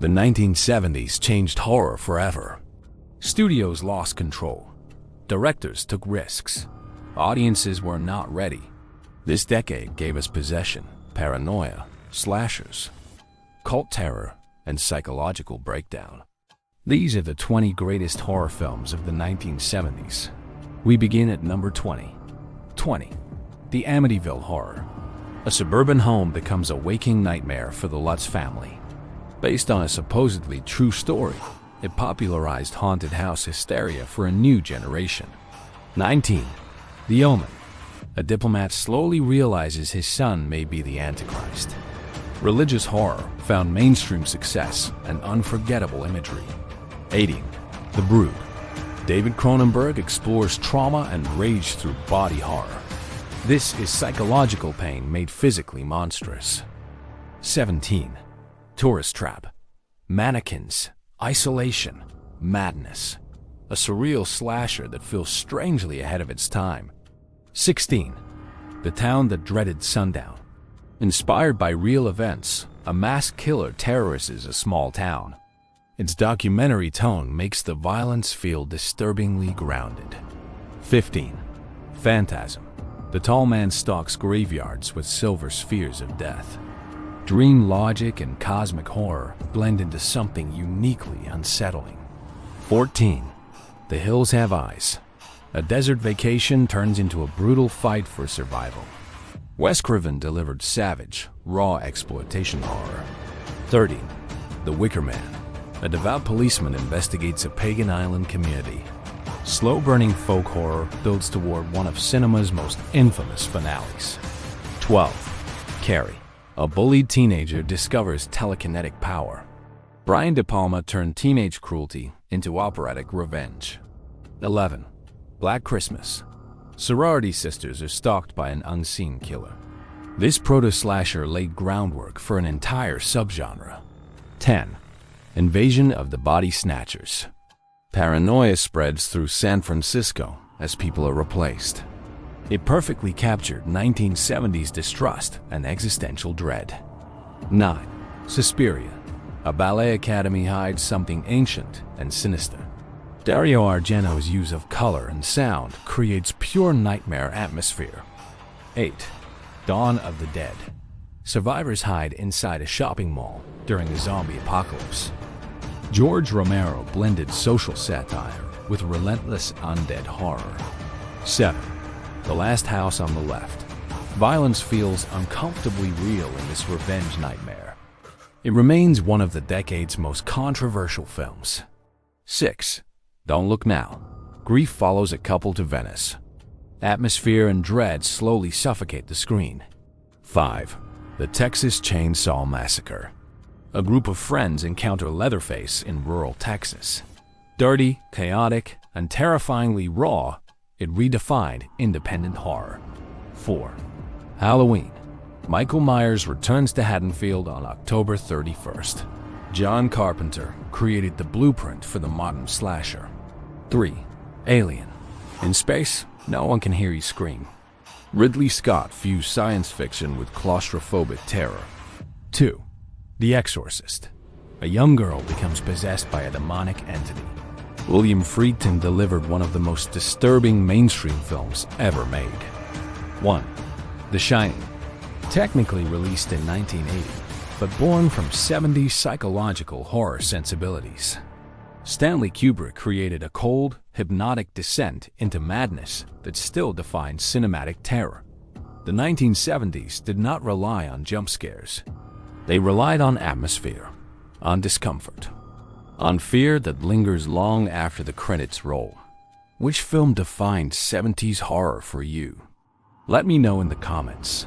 The 1970s changed horror forever. Studios lost control. Directors took risks. Audiences were not ready. This decade gave us possession, paranoia, slashers, cult terror, and psychological breakdown. These are the 20 greatest horror films of the 1970s. We begin at number 20. 20. The Amityville Horror. A suburban home becomes a waking nightmare for the Lutz family. Based on a supposedly true story, it popularized haunted house hysteria for a new generation. 19. The Omen. A diplomat slowly realizes his son may be the Antichrist. Religious horror found mainstream success and unforgettable imagery. 18. The Brood. David Cronenberg explores trauma and rage through body horror. This is psychological pain made physically monstrous. 17. Tourist Trap. Mannequins, isolation, madness. A surreal slasher that feels strangely ahead of its time. 16. The Town That Dreaded Sundown. Inspired by real events, a mass killer terrorizes a small town. Its documentary tone makes the violence feel disturbingly grounded. 15. Phantasm. The tall man stalks graveyards with silver spheres of death. Dream logic and cosmic horror blend into something uniquely unsettling. 14. The Hills Have Eyes. A desert vacation turns into a brutal fight for survival. Wes Craven delivered savage, raw exploitation horror. 13. The Wicker Man. A devout policeman investigates a pagan island community. Slow-burning folk horror builds toward one of cinema's most infamous finales. 12. Carrie. A bullied teenager discovers telekinetic power. Brian De Palma turned teenage cruelty into operatic revenge. 11. Black Christmas. Sorority sisters are stalked by an unseen killer. This proto-slasher laid groundwork for an entire subgenre. 10. Invasion of the Body Snatchers. Paranoia spreads through San Francisco as people are replaced. It perfectly captured 1970s distrust and existential dread. 9. Suspiria. A ballet academy hides something ancient and sinister. Dario Argento's use of color and sound creates pure nightmare atmosphere. 8. Dawn of the Dead. Survivors hide inside a shopping mall during the zombie apocalypse. George Romero blended social satire with relentless undead horror. 7. The Last House on the Left. Violence feels uncomfortably real in this revenge nightmare. It remains one of the decade's most controversial films. 6. Don't Look Now. Grief follows a couple to Venice. Atmosphere and dread slowly suffocate the screen. 5. The Texas Chain Saw Massacre. A group of friends encounter Leatherface in rural Texas. Dirty, chaotic, and terrifyingly raw, it redefined independent horror. 4. Halloween. Michael Myers returns to Haddonfield on October 31st. John Carpenter created the blueprint for the modern slasher. 3. Alien. In space, no one can hear you scream. Ridley Scott fused science fiction with claustrophobic terror. 2. The Exorcist. A young girl becomes possessed by a demonic entity. William Friedkin delivered one of the most disturbing mainstream films ever made. 1. The Shining. Technically released in 1980, but born from 70s psychological horror sensibilities. Stanley Kubrick created a cold, hypnotic descent into madness that still defines cinematic terror. The 1970s did not rely on jump scares. They relied on atmosphere, on discomfort, on fear that lingers long after the credits roll. Which film defined 70s horror for you? Let me know in the comments.